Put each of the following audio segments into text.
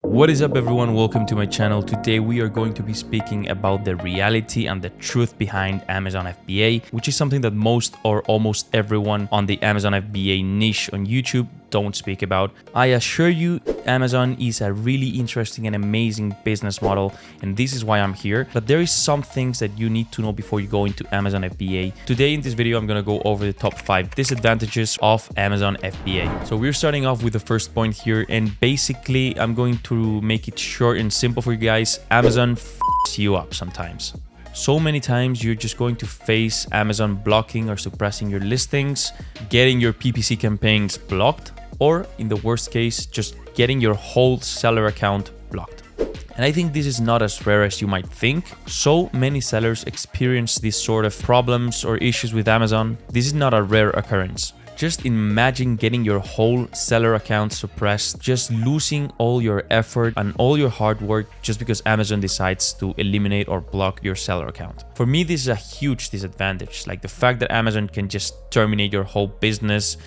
What is up everyone, welcome to my channel. Today we are going to be speaking about the reality and the truth behind Amazon FBA, which is something that most or almost everyone on the Amazon FBA niche on YouTube don't speak about. I assure you, Amazon is a really interesting and amazing business model, and this is why I'm here. But there is some things that you need to know before you go into Amazon FBA. Today in this video, I'm gonna go over the top 5 disadvantages of Amazon FBA. So we're starting off with the first point here, and basically I'm going to make it short and simple for you guys. Amazon f***s you up sometimes. So many times you're just going to face Amazon blocking or suppressing your listings, getting your PPC campaigns blocked, or in the worst case, just getting your whole seller account blocked. And I think this is not as rare as you might think. So many sellers experience these sort of problems or issues with Amazon. This is not a rare occurrence. Just imagine getting your whole seller account suppressed, just losing all your effort and all your hard work just because Amazon decides to eliminate or block your seller account. For me, this is a huge disadvantage. Like the fact that Amazon can just terminate your whole business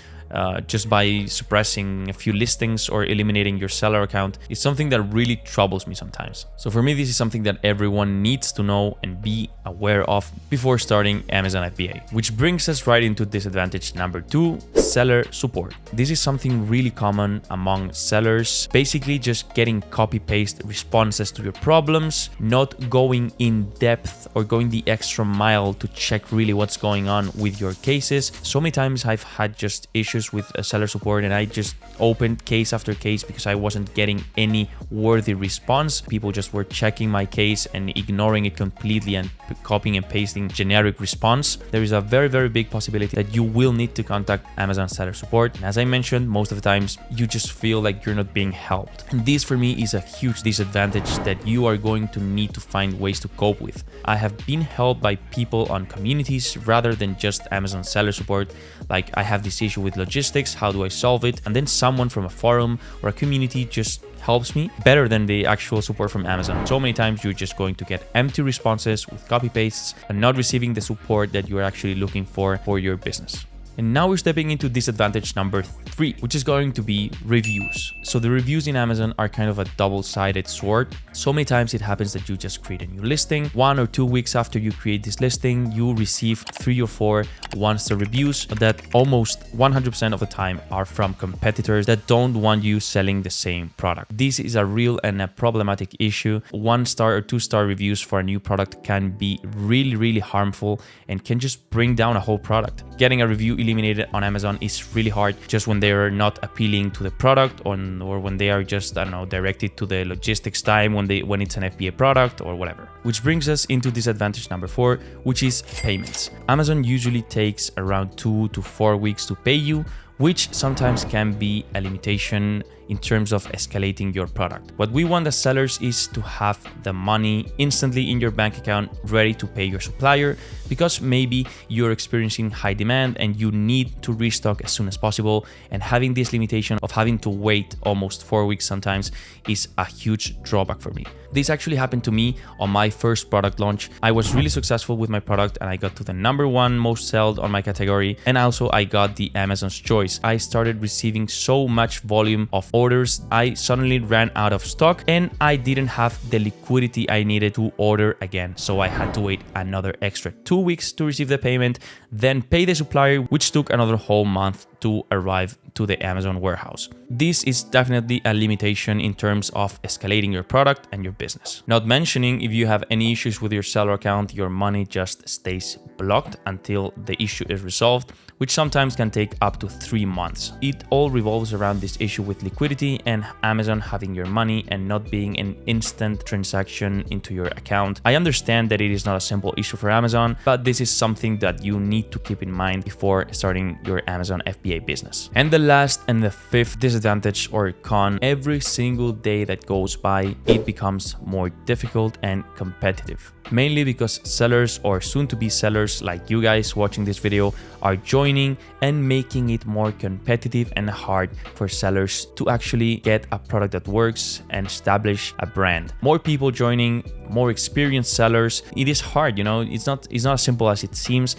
just by suppressing a few listings or eliminating your seller account is something that really troubles me sometimes. So for me, this is something that everyone needs to know and be aware of before starting Amazon FBA. Which brings us right into disadvantage number 2, seller support. This is something really common among sellers, basically just getting copy-paste responses to your problems, not going in depth or going the extra mile to check really what's going on with your cases. So many times I've had just issues with a seller support and I just opened case after case because I wasn't getting any worthy response. People just were checking my case and ignoring it completely and copying and pasting generic response. There is a very big possibility that you will need to contact Amazon seller support. And as I mentioned, most of the times you just feel like you're not being helped. And this for me is a huge disadvantage that you are going to need to find ways to cope with. I have been helped by people on communities rather than just Amazon seller support. Like I have this issue with logistics, how do I solve it? And then someone from a forum or a community just helps me better than the actual support from Amazon. So many times you're just going to get empty responses with copy pastes and not receiving the support that you're actually looking for your business. And now we're stepping into disadvantage number 3, which is going to be reviews. So the reviews in Amazon are kind of a double-sided sword. So many times it happens that you just create a new listing. 1 or 2 weeks after you create this listing, you receive 3 or 4 one-star reviews that almost 100% of the time are from competitors that don't want you selling the same product. This is a real and a problematic issue. 1-star or 2-star reviews for a new product can be really harmful and can just bring down a whole product. Getting a review eliminated on Amazon is really hard just when they are not appealing to the product or when they are just, I don't know, directed to the logistics time when it's an FBA product or whatever. Which brings us into disadvantage number 4, which is payments. Amazon usually takes around 2 to 4 weeks to pay you, which sometimes can be a limitation in terms of escalating your product. What we want as sellers is to have the money instantly in your bank account ready to pay your supplier, because maybe you're experiencing high demand and you need to restock as soon as possible, and having this limitation of having to wait almost 4 weeks sometimes is a huge drawback for me. This actually happened to me on my first product launch. I was really successful with my product and I got to the #1 most sold on my category, and also I got the Amazon's Choice. I started receiving so much volume of orders, I suddenly ran out of stock and I didn't have the liquidity I needed to order again. So I had to wait another extra 2 weeks to receive the payment, then pay the supplier, which took another whole month to arrive to the Amazon warehouse. This is definitely a limitation in terms of escalating your product and your business. Not mentioning, if you have any issues with your seller account, your money just stays blocked until the issue is resolved, which sometimes can take up to 3 months. It all revolves around this issue with liquidity and Amazon having your money and not being an instant transaction into your account. I understand that it is not a simple issue for Amazon, but this is something that you need to keep in mind before starting your Amazon FBA business. And the last and the 5th disadvantage or con, every single day that goes by, it becomes more difficult and competitive. Mainly because sellers or soon-to-be sellers like you guys watching this video are joining and making it more competitive and hard for sellers to actually get a product that works and establish a brand. More people joining, more experienced sellers, it is hard, you know, it's not as simple as it seems.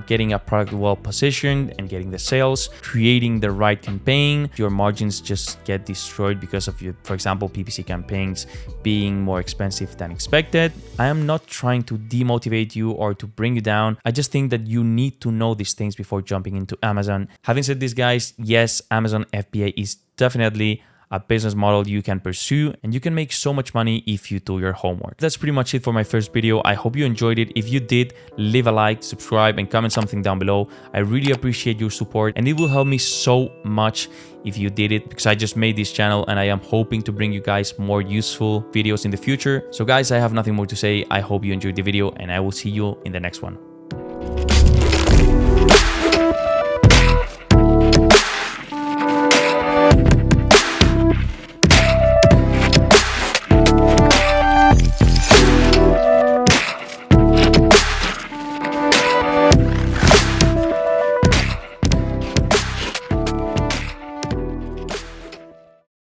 Getting a product well positioned and getting the sales, creating the right campaign, your margins just get destroyed because of your, for example, PPC campaigns being more expensive than expected. I am not trying to demotivate you or to bring you down. I just think that you need to know these things before jumping into Amazon. Having said this, guys, yes, Amazon FBA is definitely a business model you can pursue, and you can make so much money if you do your homework. That's pretty much it for my first video. I hope you enjoyed it. If you did, leave a like, subscribe, and comment something down below. I really appreciate your support, and it will help me so much if you did it, because I just made this channel and I am hoping to bring you guys more useful videos in the future. So guys, I have nothing more to say. I hope you enjoyed the video, and I will see you in the next one.